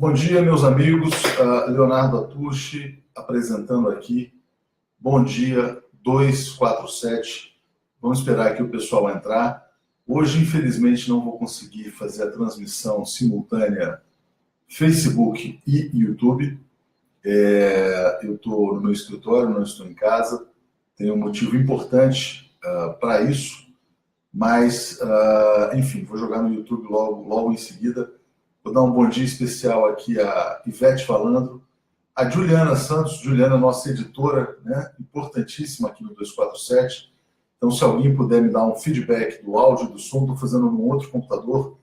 Bom dia, meus amigos. Leonardo Atushi apresentando aqui. Bom dia, 247. Vamos esperar aqui o pessoal entrar. Hoje, infelizmente, não vou conseguir fazer a transmissão simultânea Facebook e YouTube. Eu estou no meu escritório, não estou em casa. Tem um motivo importante para isso. Mas, enfim, vou jogar no YouTube logo em seguida. Vou dar um bom dia especial aqui a Ivete falando, a Juliana Santos, Juliana, nossa editora, né, importantíssima aqui no 247. Então, se alguém puder me dar um feedback do áudio e do som, estou fazendo num outro computador,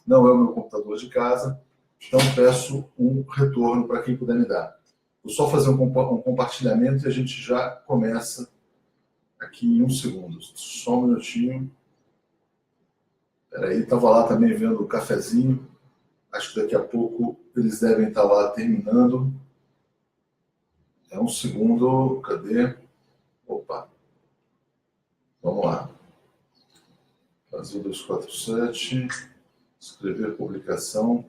não é o meu computador de casa, então peço um retorno para quem puder me dar. Vou só fazer um compartilhamento e a gente já começa aqui em 1 segundo. Só um minutinho. Espera aí, estava lá também vendo o cafezinho. Acho que daqui a pouco eles devem estar lá terminando. É 1 segundo. Cadê? Opa. Vamos lá. Brasil 247. Escrever publicação.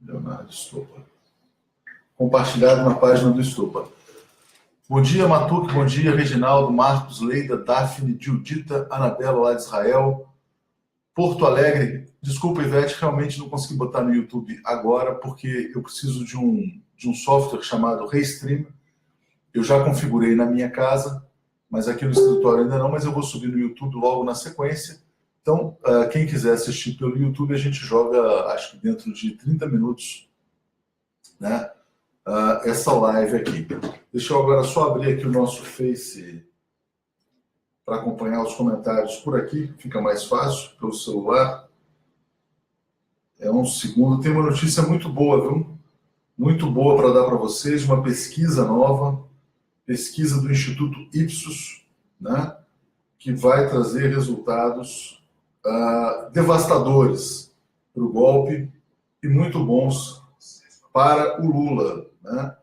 Leonardo Estopa. Compartilhado na página do Estopa. Bom dia, Matuque. Bom dia, Reginaldo, Marcos, Leida, Daphne, Judita, Anabela lá de Israel. Porto Alegre, desculpa, Ivete, realmente não consegui botar no YouTube agora, porque eu preciso de um software chamado Restream. Eu já configurei na minha casa, mas aqui no escritório ainda não, mas eu vou subir no YouTube logo na sequência. Então, quem quiser assistir pelo YouTube, a gente joga, acho que dentro de 30 minutos, né, essa live aqui. Deixa eu agora só abrir aqui o nosso Face para acompanhar os comentários por aqui, fica mais fácil pelo celular. É 1 segundo. Tem uma notícia muito boa, viu? Muito boa para dar para vocês, uma pesquisa nova, pesquisa do Instituto Ipsos, né? Que vai trazer resultados devastadores para o golpe e muito bons para o Lula, né?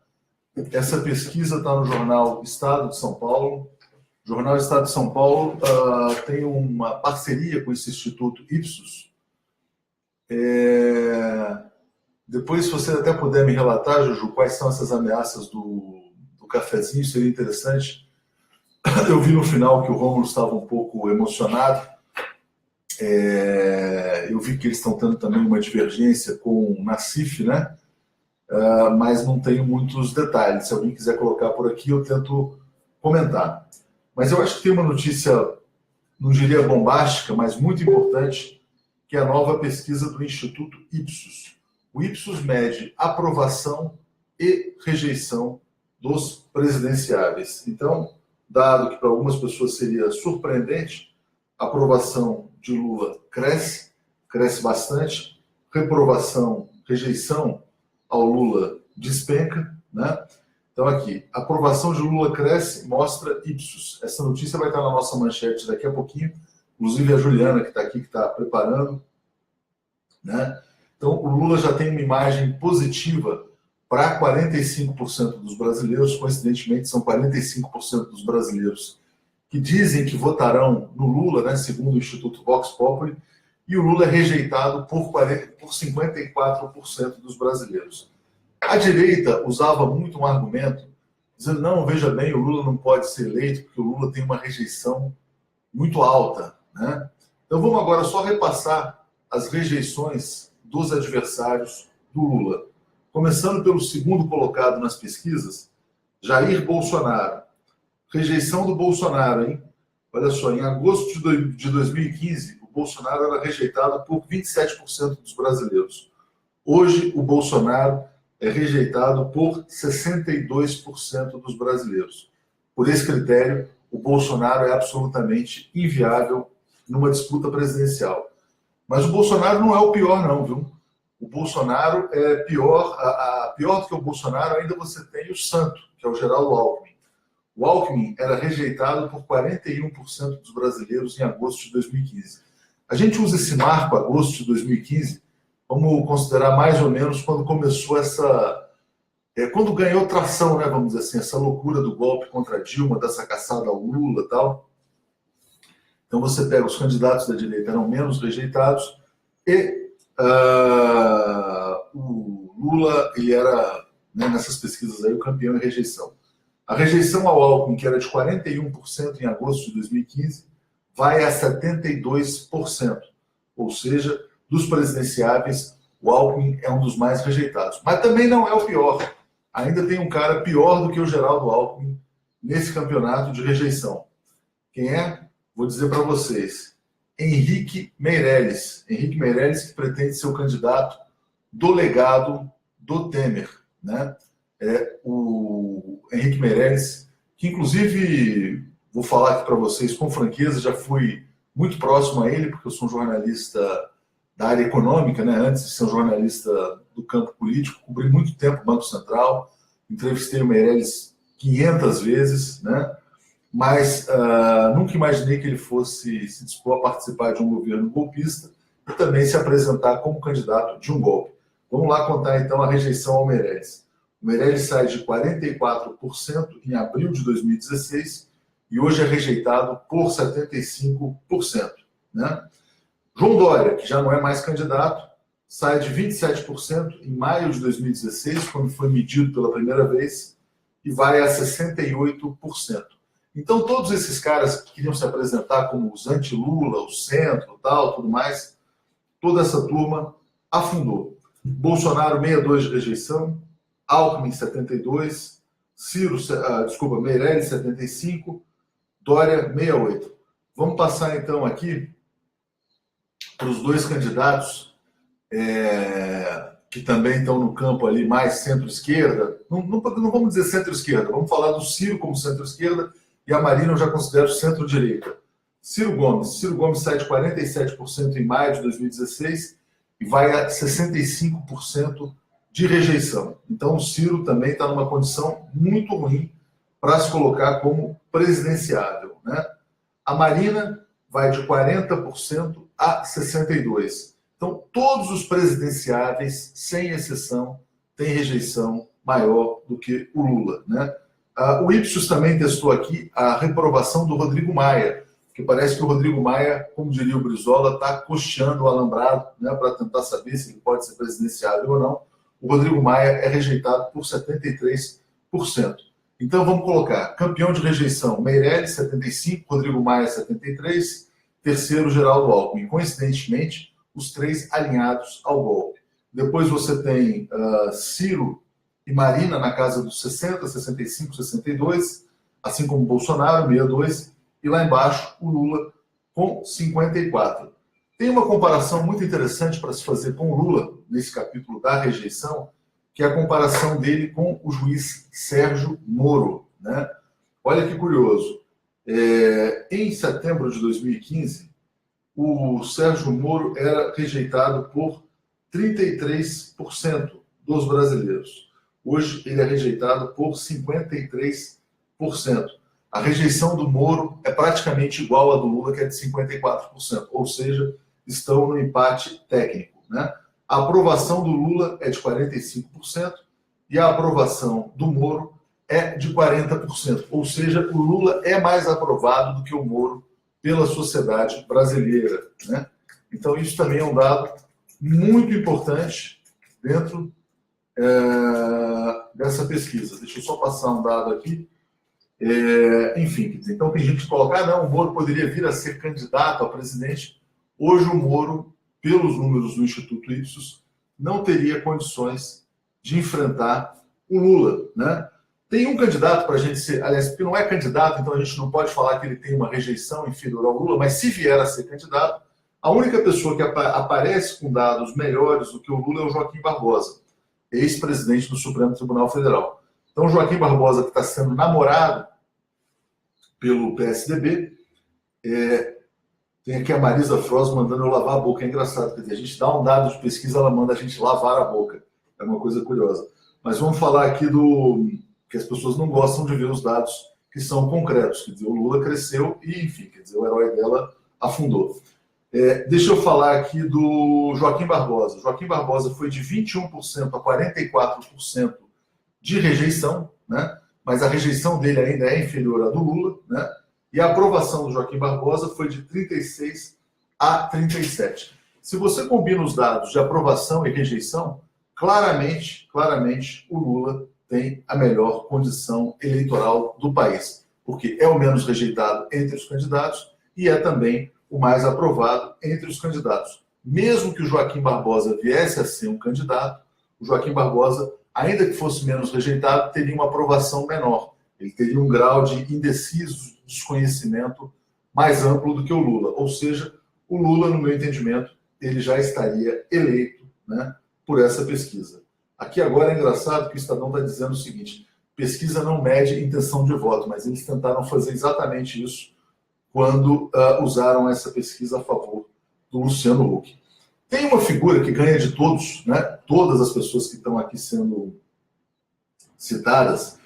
Essa pesquisa está no jornal Estado de São Paulo. O Jornal Estado de São Paulo tem uma parceria com esse Instituto Ipsos. Depois, se você até puder me relatar, Juju, quais são essas ameaças do cafezinho, seria interessante. Eu vi no final que o Rômulo estava um pouco emocionado. Eu vi que eles estão tendo também uma divergência com o Nassif, né? Mas não tenho muitos detalhes. Se alguém quiser colocar por aqui, eu tento comentar. Mas eu acho que tem uma notícia, não diria bombástica, mas muito importante, que é a nova pesquisa do Instituto Ipsos. O Ipsos mede aprovação e rejeição dos presidenciáveis. Então, dado que para algumas pessoas seria surpreendente, a aprovação de Lula cresce bastante, reprovação, rejeição ao Lula despenca, né? Então aqui, a aprovação de Lula cresce, mostra Ipsos. Essa notícia vai estar na nossa manchete daqui a pouquinho, inclusive a Juliana que está aqui, que está preparando, né? Então o Lula já tem uma imagem positiva para 45% dos brasileiros, coincidentemente são 45% dos brasileiros que dizem que votarão no Lula, né, segundo o Instituto Vox Populi, e o Lula é rejeitado por 54% dos brasileiros. A direita usava muito um argumento, dizendo, não, veja bem, o Lula não pode ser eleito porque o Lula tem uma rejeição muito alta, né? Então vamos agora só repassar as rejeições dos adversários do Lula. Começando pelo segundo colocado nas pesquisas, Jair Bolsonaro. Rejeição do Bolsonaro, hein? Olha só, em agosto de 2015, o Bolsonaro era rejeitado por 27% dos brasileiros. Hoje, o Bolsonaro é rejeitado por 62% dos brasileiros. Por esse critério, o Bolsonaro é absolutamente inviável numa disputa presidencial. Mas o Bolsonaro não é o pior, não, viu? O Bolsonaro é pior, pior do que o Bolsonaro, ainda você tem o santo, que é o Geraldo Alckmin. O Alckmin era rejeitado por 41% dos brasileiros em agosto de 2015. A gente usa esse marco, agosto de 2015, vamos considerar mais ou menos quando começou quando ganhou tração, né, vamos dizer assim, essa loucura do golpe contra Dilma, dessa caçada ao Lula e tal. Então você pega os candidatos da direita eram menos rejeitados e o Lula ele era, né, nessas pesquisas aí, o campeão em rejeição. A rejeição ao Alckmin, que era de 41% em agosto de 2015, vai a 72%. Ou seja, dos presidenciáveis, o Alckmin é um dos mais rejeitados. Mas também não é o pior. Ainda tem um cara pior do que o Geraldo Alckmin nesse campeonato de rejeição. Quem é? Vou dizer para vocês. Henrique Meirelles. Henrique Meirelles, que pretende ser o candidato do legado do Temer, né? O Henrique Meirelles, que inclusive, vou falar aqui para vocês com franqueza, já fui muito próximo a ele, porque eu sou um jornalista da área econômica, né? Antes de ser um jornalista do campo político, cobri muito tempo o Banco Central, entrevistei o Meirelles 500 vezes, né? Mas nunca imaginei que ele fosse se dispor a participar de um governo golpista e também se apresentar como candidato de um golpe. Vamos lá contar então a rejeição ao Meirelles. O Meirelles sai de 44% em abril de 2016 e hoje é rejeitado por 75%. Né? João Dória, que já não é mais candidato, sai de 27% em maio de 2016, quando foi medido pela primeira vez, e vai a 68%. Então, todos esses caras que queriam se apresentar como os anti-Lula, o centro, tal, tudo mais, toda essa turma afundou. Bolsonaro, 62% de rejeição, Alckmin, 72%, Meirelles, 75%, Dória, 68%. Vamos passar, então, aqui para os dois candidatos que também estão no campo ali mais centro-esquerda. Não vamos dizer centro-esquerda, vamos falar do Ciro como centro-esquerda e a Marina eu já considero centro-direita. Ciro Gomes sai de 47% em maio de 2016 e vai a 65% de rejeição. Então o Ciro também está numa condição muito ruim para se colocar como presidenciável, né? A Marina vai de 40% a 62%. Então, todos os presidenciáveis, sem exceção, têm rejeição maior do que o Lula, né? O Ipsos também testou aqui a reprovação do Rodrigo Maia, que parece que o Rodrigo Maia, como diria o Brizola, está coxeando o alambrado, né, para tentar saber se ele pode ser presidenciável ou não. O Rodrigo Maia é rejeitado por 73%. Então, vamos colocar campeão de rejeição, Meirelles, 75%, Rodrigo Maia, 73%, terceiro, Geraldo Alckmin. Coincidentemente, os três alinhados ao golpe. Depois você tem Ciro e Marina na casa dos 60%, 65%, 62%, assim como Bolsonaro, 62%, e lá embaixo o Lula com 54%. Tem uma comparação muito interessante para se fazer com o Lula, nesse capítulo da rejeição, que é a comparação dele com o juiz Sérgio Moro, né? Olha que curioso. Em setembro de 2015, o Sérgio Moro era rejeitado por 33% dos brasileiros. Hoje ele é rejeitado por 53%. A rejeição do Moro é praticamente igual à do Lula, que é de 54%. Ou seja, estão no empate técnico, né? A aprovação do Lula é de 45% e a aprovação do Moro é de 40%. Ou seja, o Lula é mais aprovado do que o Moro pela sociedade brasileira, né? Então, isso também é um dado muito importante dentro dessa pesquisa. Deixa eu só passar um dado aqui. Enfim, então tem gente que coloca, não, o Moro poderia vir a ser candidato a presidente. Hoje o Moro, pelos números do Instituto Ipsos, não teria condições de enfrentar o Lula, né? Tem um candidato para a gente ser, aliás, porque não é candidato, então a gente não pode falar que ele tem uma rejeição inferior ao Lula, mas se vier a ser candidato, a única pessoa que aparece com dados melhores do que o Lula é o Joaquim Barbosa, ex-presidente do Supremo Tribunal Federal. Então, o Joaquim Barbosa, que está sendo namorado pelo PSDB, tem aqui a Marisa Frost mandando eu lavar a boca. É engraçado, quer dizer, a gente dá um dado de pesquisa, ela manda a gente lavar a boca. É uma coisa curiosa. Mas vamos falar aqui que as pessoas não gostam de ver os dados que são concretos. Quer dizer, o Lula cresceu e, enfim, quer dizer, o herói dela afundou. Deixa eu falar aqui do Joaquim Barbosa. Joaquim Barbosa foi de 21% a 44% de rejeição, né? Mas a rejeição dele ainda é inferior à do Lula, né? E a aprovação do Joaquim Barbosa foi de 36% a 37%. Se você combina os dados de aprovação e rejeição, claramente o Lula tem a melhor condição eleitoral do país, porque é o menos rejeitado entre os candidatos e é também o mais aprovado entre os candidatos. Mesmo que o Joaquim Barbosa viesse a ser um candidato, o Joaquim Barbosa, ainda que fosse menos rejeitado, teria uma aprovação menor. Ele teria um grau de indeciso, desconhecimento mais amplo do que o Lula. Ou seja, o Lula, no meu entendimento, ele já estaria eleito, né, por essa pesquisa. Aqui agora é engraçado que o Estadão está dizendo o seguinte: pesquisa não mede intenção de voto, mas eles tentaram fazer exatamente isso quando usaram essa pesquisa a favor do Luciano Huck. Tem uma figura que ganha de todos, né, todas as pessoas que estão aqui sendo citadas,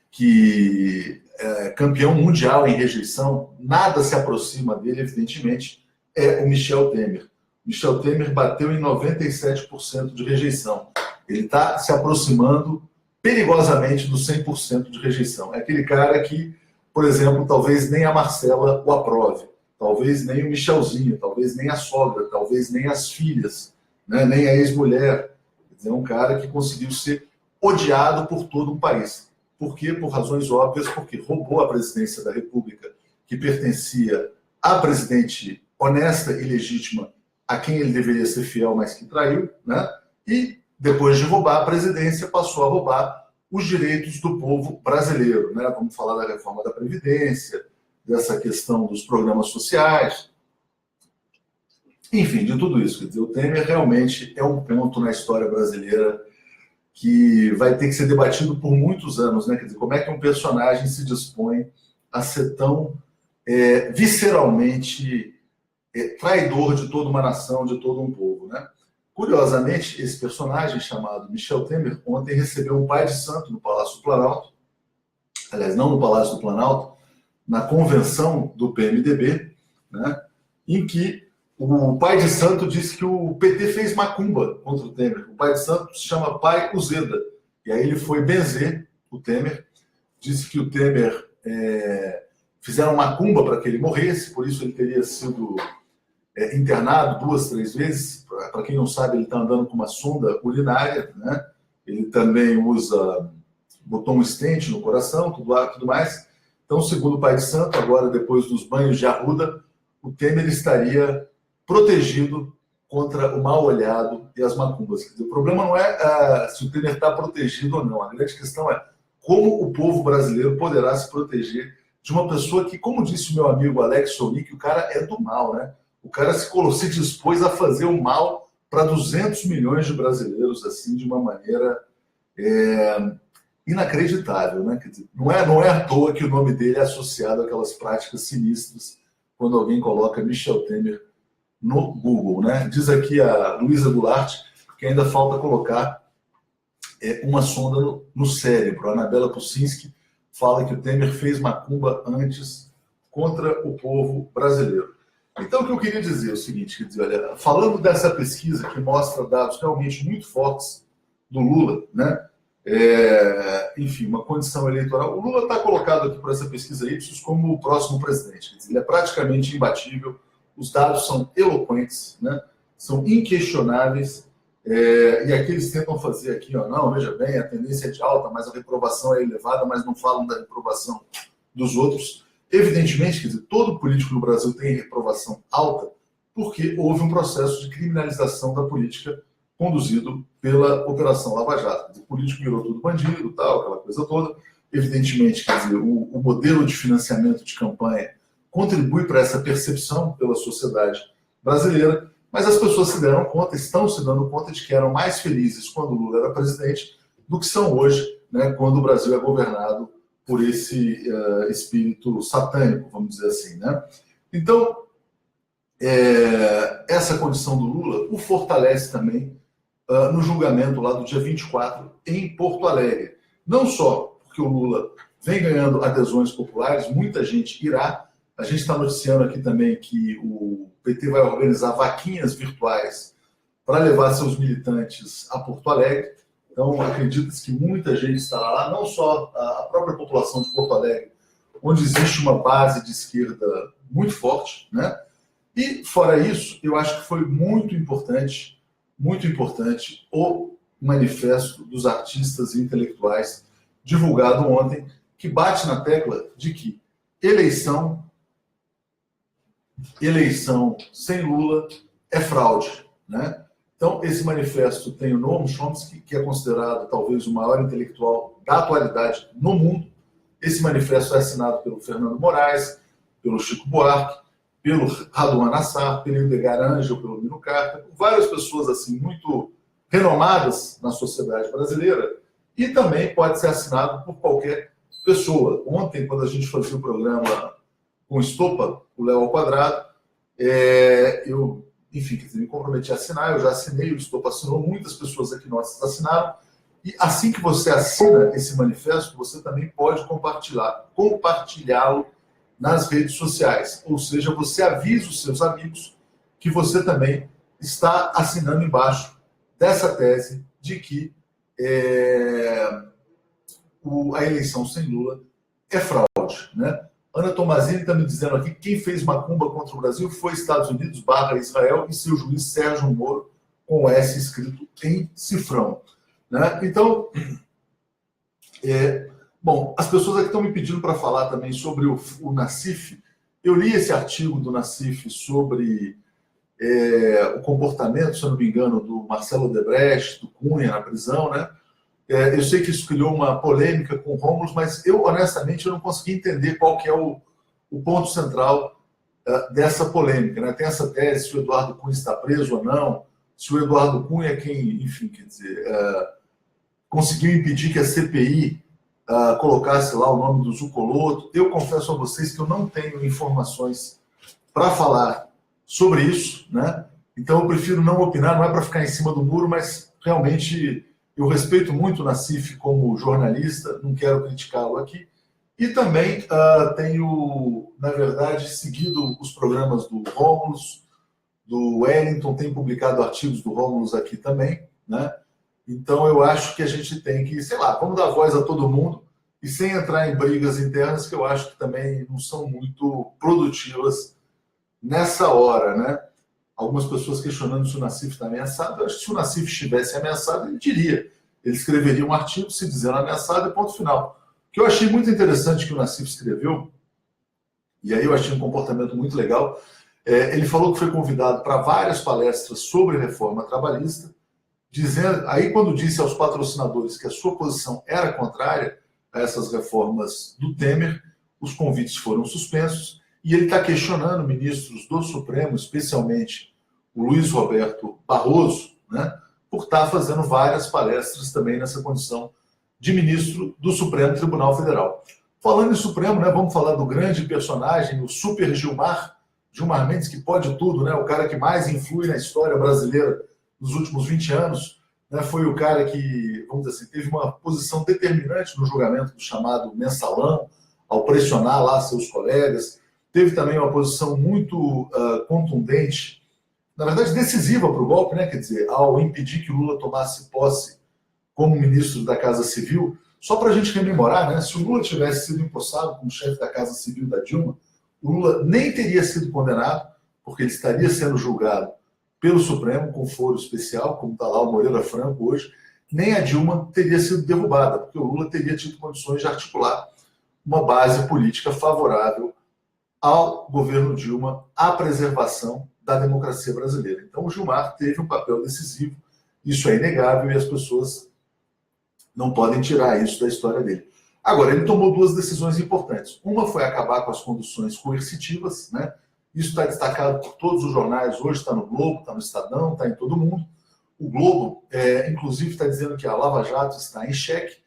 que é campeão mundial em rejeição, nada se aproxima dele, evidentemente, é o Michel Temer. Michel Temer bateu em 97% de rejeição. Ele está se aproximando perigosamente do 100% de rejeição. É aquele cara que, por exemplo, talvez nem a Marcela o aprove, talvez nem o Michelzinho, talvez nem a sogra, talvez nem as filhas, né, nem a ex-mulher. Quer dizer, é um cara que conseguiu ser odiado por todo um país. Por quê? Por razões óbvias, porque roubou a presidência da República, que pertencia à presidente honesta e legítima, a quem ele deveria ser fiel, mas que traiu, né? E, depois de roubar a presidência, passou a roubar os direitos do povo brasileiro, né? Vamos falar da reforma da Previdência, dessa questão dos programas sociais, enfim, de tudo isso. Quer dizer, o Temer realmente é um ponto na história brasileira que vai ter que ser debatido por muitos anos, né? Quer dizer, como é que um personagem se dispõe a ser tão visceralmente traidor de toda uma nação, de todo um povo, né? Curiosamente, esse personagem chamado Michel Temer ontem recebeu um pai de santo no Palácio do Planalto, aliás, não no Palácio do Planalto, na convenção do PMDB, né, em que o pai de santo disse que o PT fez macumba contra o Temer. O pai de santo se chama Pai Uzeda. E aí ele foi benzer o Temer, disse que o Temer fizeram macumba para que ele morresse, por isso ele teria sido internado 2, 3 vezes. Para quem não sabe, ele está andando com uma sonda urinária, né? Ele também botou um stent no coração, tudo mais. Então, segundo o pai de santo, agora depois dos banhos de arruda, o Temer estaria protegido contra o mal-olhado e as macumbas. Quer dizer, o problema não é se o Temer está protegido ou não. A grande questão é como o povo brasileiro poderá se proteger de uma pessoa que, como disse o meu amigo Alex Sonic, o cara é do mal, né? O cara se dispôs a fazer o mal para 200 milhões de brasileiros, assim, de uma maneira inacreditável, né? Quer dizer, não é à toa que o nome dele é associado àquelas práticas sinistras quando alguém coloca Michel Temer no Google, né? Diz aqui a Luísa Goulart que ainda falta colocar uma sonda no cérebro. A Anabela Pucinski fala que o Temer fez macumba antes contra o povo brasileiro. Então, o que eu queria dizer é o seguinte, quer dizer, olha, falando dessa pesquisa que mostra dados realmente muito fortes do Lula, né? Enfim, uma condição eleitoral. O Lula está colocado aqui por essa pesquisa Ipsos como o próximo presidente. Quer dizer, ele é praticamente imbatível, os dados são eloquentes, né? São inquestionáveis, e aqui eles tentam fazer aqui, ó, não, veja bem, a tendência é de alta, mas a reprovação é elevada, mas não falam da reprovação dos outros. Evidentemente, quer dizer, todo político no Brasil tem reprovação alta porque houve um processo de criminalização da política conduzido pela Operação Lava Jato. Quer dizer, o político virou tudo bandido, tal, aquela coisa toda. Evidentemente, quer dizer, o modelo de financiamento de campanha contribui para essa percepção pela sociedade brasileira, mas as pessoas se deram conta, estão se dando conta de que eram mais felizes quando o Lula era presidente do que são hoje, né, quando o Brasil é governado por esse espírito satânico, vamos dizer assim, né? Então, essa condição do Lula o fortalece também no julgamento lá do dia 24 em Porto Alegre. Não só porque o Lula vem ganhando adesões populares, muita gente irá. A gente está noticiando aqui também que o PT vai organizar vaquinhas virtuais para levar seus militantes a Porto Alegre. Então, acredita-se que muita gente estará lá, não só a própria população de Porto Alegre, onde existe uma base de esquerda muito forte, né? E, fora isso, eu acho que foi muito importante o manifesto dos artistas e intelectuais divulgado ontem, que bate na tecla de que eleição sem Lula é fraude, né? Então, esse manifesto tem o Noam Chomsky, que é considerado talvez o maior intelectual da atualidade no mundo. Esse manifesto é assinado pelo Fernando Moraes, pelo Chico Buarque, pelo Raduan Nassar, pelo Edgar Angel, pelo Mino Carter, várias pessoas assim muito renomadas na sociedade brasileira, e também pode ser assinado por qualquer pessoa. Ontem, quando a gente fazia o programa com Estopa, o Léo ao Quadrado, eu, enfim, me comprometi a assinar, eu já assinei, o Estopa assinou, muitas pessoas aqui nossas assinaram, e assim que você assina esse manifesto, você também pode compartilhá-lo nas redes sociais. Ou seja, você avisa os seus amigos que você também está assinando embaixo dessa tese de que a eleição sem Lula é fraude, né? Ana Tomazini está me dizendo aqui que quem fez macumba contra o Brasil foi Estados Unidos / Israel e seu juiz Sérgio Moro, com S escrito em cifrão. Né? Então, bom, as pessoas aqui estão me pedindo para falar também sobre o Nassif. Eu li esse artigo do Nassif sobre o comportamento, se eu não me engano, do Marcelo Odebrecht, do Cunha na prisão, né? Eu sei que isso criou uma polêmica com o Rômulo, mas eu, honestamente, eu não consegui entender qual que é o ponto central dessa polêmica. Né? Tem essa tese se o Eduardo Cunha está preso ou não, se o Eduardo Cunha é quem, enfim, quer dizer, conseguiu impedir que a CPI colocasse lá o nome do Zucoloto. Eu confesso a vocês que eu não tenho informações para falar sobre isso, né? Então eu prefiro não opinar, não é para ficar em cima do muro, mas realmente eu respeito muito o Nassif como jornalista, não quero criticá-lo aqui. E também tenho, na verdade, seguido os programas do Rômulo, do Wellington, tenho publicado artigos do Rômulo aqui também, né? Então eu acho que a gente tem que, sei lá, vamos dar voz a todo mundo e sem entrar em brigas internas que eu acho que também não são muito produtivas nessa hora, né? Algumas pessoas questionando se o Nassif está ameaçado. Eu acho que se o Nassif estivesse ameaçado, ele diria. Ele escreveria um artigo se dizendo ameaçado e ponto final. O que eu achei muito interessante que o Nassif escreveu, e aí eu achei um comportamento muito legal, ele falou que foi convidado para várias palestras sobre reforma trabalhista, dizendo, aí quando disse aos patrocinadores que a sua posição era contrária a essas reformas do Temer, os convites foram suspensos, e ele está questionando ministros do Supremo, especialmente o Luiz Roberto Barroso, né, por estar fazendo várias palestras também nessa condição de ministro do Supremo Tribunal Federal. Falando em Supremo, né, vamos falar do grande personagem, o Super Gilmar Mendes, que pode tudo, né, o cara que mais influi na história brasileira nos últimos 20 anos, né, foi o cara que, vamos dizer assim, teve uma posição determinante no julgamento do chamado mensalão, ao pressionar lá seus colegas. Teve também uma posição muito contundente, na verdade decisiva para o golpe, né? Quer dizer, ao impedir que o Lula tomasse posse como ministro da Casa Civil. Só para a gente rememorar, né? Se o Lula tivesse sido empossado como chefe da Casa Civil da Dilma, o Lula nem teria sido condenado, porque ele estaria sendo julgado pelo Supremo com foro especial, como está lá o Moreira Franco hoje, nem a Dilma teria sido derrubada, porque o Lula teria tido condições de articular uma base política favorável ao governo Dilma, à preservação da democracia brasileira. Então, o Gilmar teve um papel decisivo, isso é inegável e as pessoas não podem tirar isso da história dele. Agora, ele tomou duas decisões importantes. Uma foi acabar com as conduções coercitivas, né? Isso está destacado por todos os jornais, hoje está no Globo, está no Estadão, está em todo mundo. O Globo, inclusive, está dizendo que a Lava Jato está em xeque.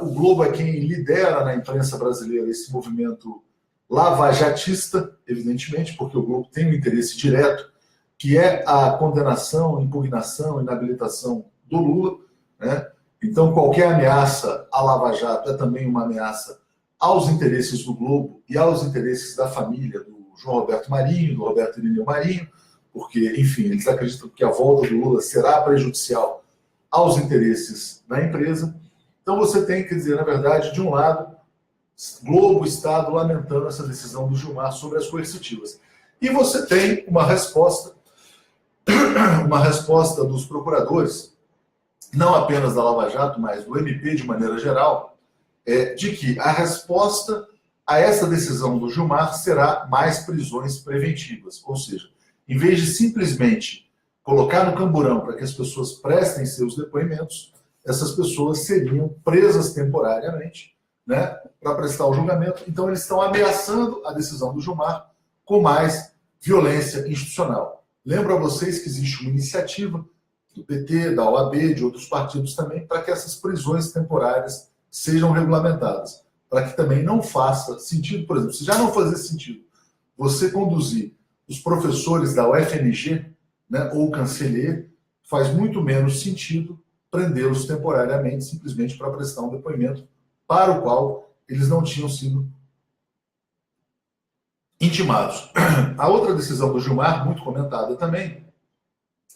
O Globo é quem lidera na imprensa brasileira esse movimento lavajatista, evidentemente, porque o Globo tem um interesse direto, que é a condenação, impugnação, inabilitação do Lula, né? Então, qualquer ameaça à Lava Jato é também uma ameaça aos interesses do Globo e aos interesses da família do João Roberto Marinho, do Roberto Irineu Marinho, porque, enfim, eles acreditam que a volta do Lula será prejudicial aos interesses da empresa. Então, você tem, quer dizer, na verdade, de um lado, Globo, Estado, lamentando essa decisão do Gilmar sobre as coercitivas. E você tem uma resposta dos procuradores, não apenas da Lava Jato, mas do MP de maneira geral, de que a resposta a essa decisão do Gilmar será mais prisões preventivas. Ou seja, em vez de simplesmente colocar no camburão para que as pessoas prestem seus depoimentos, essas pessoas seriam presas temporariamente, né, para prestar o julgamento. Então, eles estão ameaçando a decisão do Gilmar com mais violência institucional. Lembro a vocês que existe uma iniciativa do PT, da OAB, de outros partidos também, para que essas prisões temporárias sejam regulamentadas, para que também não faça sentido, por exemplo, se já não fazia sentido você conduzir os professores da UFMG, né, ou o canceler, faz muito menos sentido prendê-los temporariamente, simplesmente para prestar um depoimento para o qual eles não tinham sido intimados. A outra decisão do Gilmar, muito comentada também,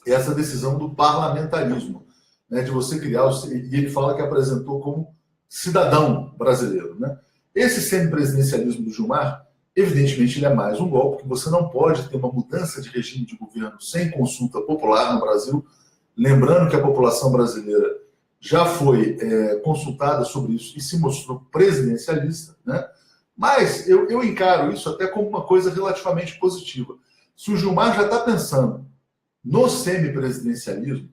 é essa decisão do parlamentarismo, né, de você criar, e ele fala que apresentou como cidadão brasileiro, né? Esse semipresidencialismo do Gilmar, evidentemente, ele é mais um golpe, porque você não pode ter uma mudança de regime de governo sem consulta popular no Brasil. Lembrando que a população brasileira já foi consultada sobre isso e se mostrou presidencialista, né? Mas eu encaro isso até como uma coisa relativamente positiva. Se o Gilmar já está pensando no semipresidencialismo,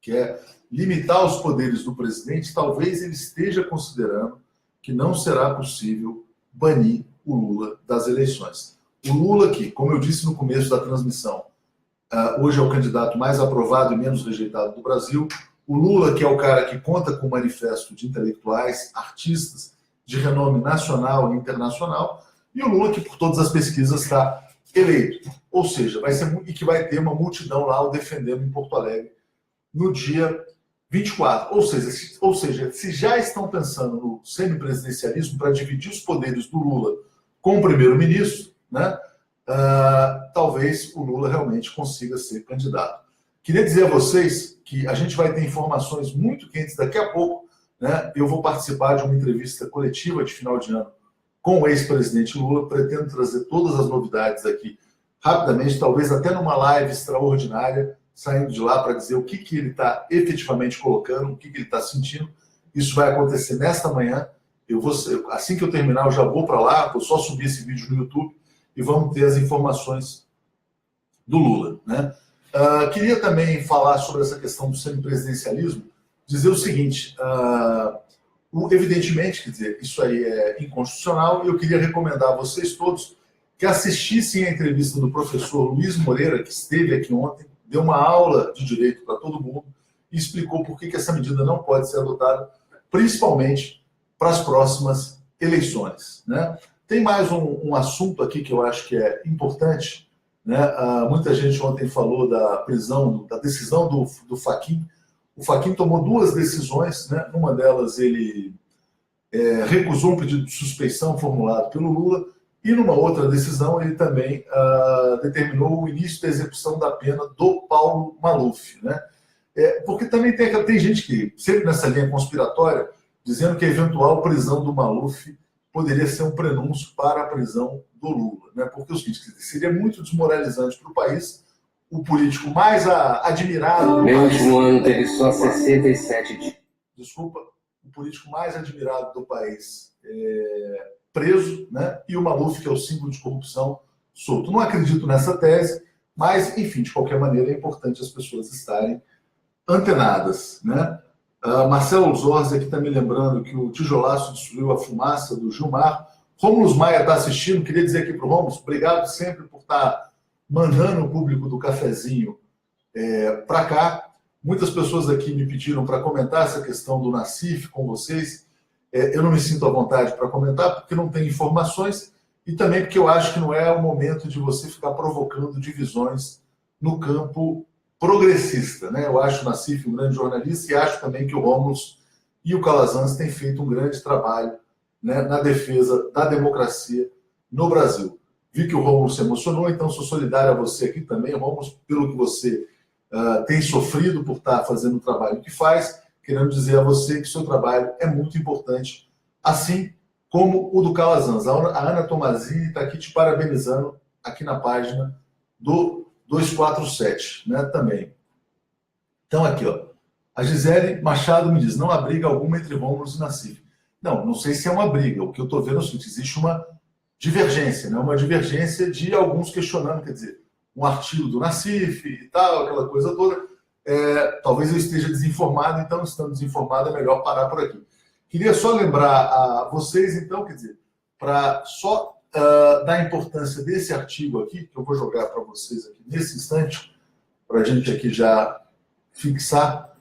que é limitar os poderes do presidente, talvez ele esteja considerando que não será possível banir o Lula das eleições. O Lula, que, como eu disse no começo da transmissão, hoje é o candidato mais aprovado e menos rejeitado do Brasil. O Lula, que é o cara que conta com um manifesto de intelectuais, artistas, de renome nacional e internacional, e o Lula, que por todas as pesquisas está eleito. Ou seja, e que vai ter uma multidão lá o defendendo em Porto Alegre no dia 24. Ou seja, se já estão pensando no semipresidencialismo para dividir os poderes do Lula com o primeiro-ministro, né, talvez o Lula realmente consiga ser candidato. Queria dizer a vocês que a gente vai ter informações muito quentes daqui a pouco, né? Eu vou participar de uma entrevista coletiva de final de ano com o ex-presidente Lula, pretendo trazer todas as novidades aqui rapidamente, talvez até numa live extraordinária, saindo de lá para dizer o que ele está efetivamente colocando, o que ele está sentindo. Isso vai acontecer nesta manhã. Assim que eu terminar, eu já vou para lá, vou só subir esse vídeo no YouTube e vamos ter as informações do Lula, né? Queria também falar sobre essa questão do semipresidencialismo, dizer o seguinte, evidentemente, quer dizer, isso aí é inconstitucional, e eu queria recomendar a vocês todos que assistissem a entrevista do professor Luiz Moreira, que esteve aqui ontem, deu uma aula de direito para todo mundo e explicou por que essa medida não pode ser adotada, principalmente para as próximas eleições, né? Tem mais um assunto aqui que eu acho que é importante, né? Muita gente ontem falou da decisão do Fachin. O Fachin tomou duas decisões, né? Numa delas ele recusou um pedido de suspeição formulado pelo Lula, e numa outra decisão ele também determinou o início da execução da pena do Paulo Maluf, né? Porque também tem gente que, sempre nessa linha conspiratória, dizendo que a eventual prisão do Maluf poderia ser um prenúncio para a prisão do Lula, né? Porque o seguinte, seria muito desmoralizante para o país, o político mais admirado... Meu último ano teve só 67 dias. Desculpa, o político mais admirado do país preso, né? E o Maluf, que é o símbolo de corrupção, solto. Não acredito nessa tese, mas, enfim, de qualquer maneira, é importante as pessoas estarem antenadas, né? Marcelo Zorzi aqui está me lembrando que o tijolaço destruiu a fumaça do Gilmar. Rômulo Maia está assistindo, queria dizer aqui para o Rômulo, obrigado sempre por estar mandando o público do cafezinho para cá. Muitas pessoas aqui me pediram para comentar essa questão do Nassif com vocês. Eu não me sinto à vontade para comentar porque não tenho informações e também porque eu acho que não é o momento de você ficar provocando divisões no campo progressista, né? Eu acho o Nassif um grande jornalista e acho também que o Rômulo e o Calazans têm feito um grande trabalho, né, na defesa da democracia no Brasil. Vi que o Rômulo se emocionou, então sou solidário a você aqui também, Rômulo, pelo que você tem sofrido por estar fazendo o trabalho que faz, querendo dizer a você que o seu trabalho é muito importante, assim como o do Calazans. A Ana Tomazini está aqui te parabenizando aqui na página do 247, né, também. Então, aqui, ó, a Gisele Machado me diz, não há briga alguma entre Rômulo e Nassif. Não sei se é uma briga. O que eu estou vendo é o seguinte, existe uma divergência, né? Uma divergência de alguns questionando, quer dizer, um artigo do Nassif e tal, aquela coisa toda. Talvez eu esteja desinformado, então, estando desinformado, é melhor parar por aqui. Queria só lembrar a vocês, então, quer dizer, para só dar a importância desse artigo aqui, que eu vou jogar para vocês aqui nesse instante, para a gente aqui já fixar,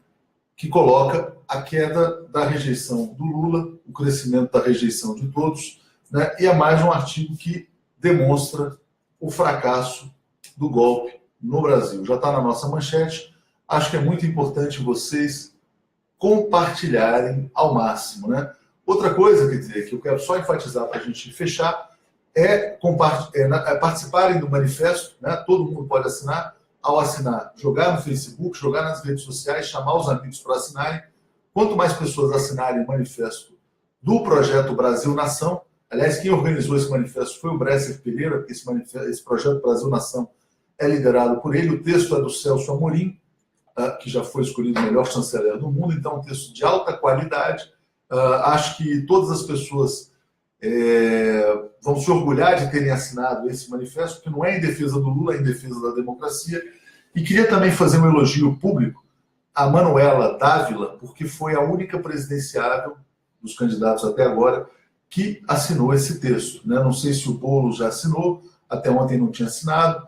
que coloca a queda da rejeição do Lula, o crescimento da rejeição de todos, né? E é mais um artigo que demonstra o fracasso do golpe no Brasil. Já está na nossa manchete. Acho que é muito importante vocês compartilharem ao máximo, né? Outra coisa, quer dizer, que eu quero só enfatizar para a gente fechar, é participarem do manifesto, né? Todo mundo pode assinar. Ao assinar, jogar no Facebook, jogar nas redes sociais, chamar os amigos para assinarem. Quanto mais pessoas assinarem o manifesto do Projeto Brasil Nação, aliás, quem organizou esse manifesto foi o Bresser Pereira, porque esse Projeto Brasil Nação é liderado por ele. O texto é do Celso Amorim, que já foi escolhido o melhor chanceler do mundo, então é um texto de alta qualidade. Acho que todas as pessoas vão se orgulhar de terem assinado esse manifesto, porque não é em defesa do Lula, é em defesa da democracia. E queria também fazer um elogio público a Manuela Dávila, porque foi a única presidenciável dos candidatos até agora que assinou esse texto, né? Não sei se o Boulos já assinou, até ontem não tinha assinado,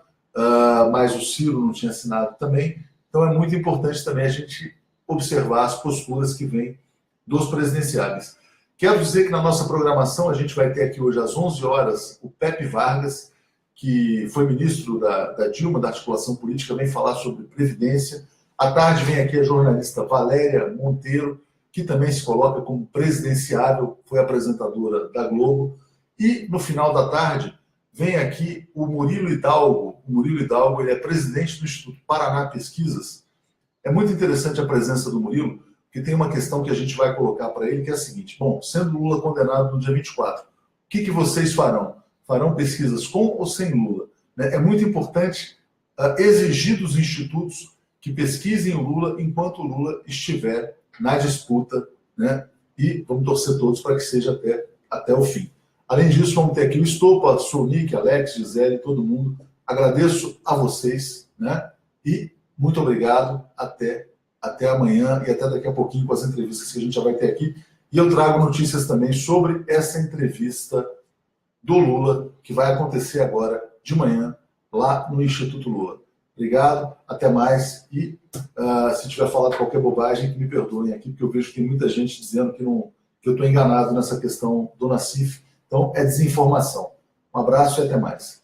mas o Ciro não tinha assinado também. Então é muito importante também a gente observar as posturas que vêm dos presidenciáveis. Quero dizer que na nossa programação a gente vai ter aqui hoje às 11 horas o Pepe Vargas, que foi ministro da Dilma, da articulação política, vem falar sobre Previdência. À tarde vem aqui a jornalista Valéria Monteiro, que também se coloca como presidenciável, foi apresentadora da Globo. E no final da tarde vem aqui o Murilo Hidalgo. O Murilo Hidalgo, ele é presidente do Instituto Paraná Pesquisas. É muito interessante a presença do Murilo, porque tem uma questão que a gente vai colocar para ele, que é a seguinte: bom, sendo Lula condenado no dia 24, o que vocês farão? Farão pesquisas com ou sem Lula? É muito importante exigir dos institutos que pesquisem o Lula enquanto o Lula estiver na disputa, né? E vamos torcer todos para que seja até o fim. Além disso, vamos ter aqui o Estopa, Sonic, Alex, Gisele, todo mundo. Agradeço a vocês, né? E muito obrigado. Até amanhã e até daqui a pouquinho com as entrevistas que a gente já vai ter aqui. E eu trago notícias também sobre essa entrevista do Lula, que vai acontecer agora de manhã, lá no Instituto Lula. Obrigado, até mais. E se tiver falado qualquer bobagem, que me perdoem aqui, porque eu vejo que tem muita gente dizendo que eu estou enganado nessa questão do Nassif. Então, é desinformação. Um abraço e até mais.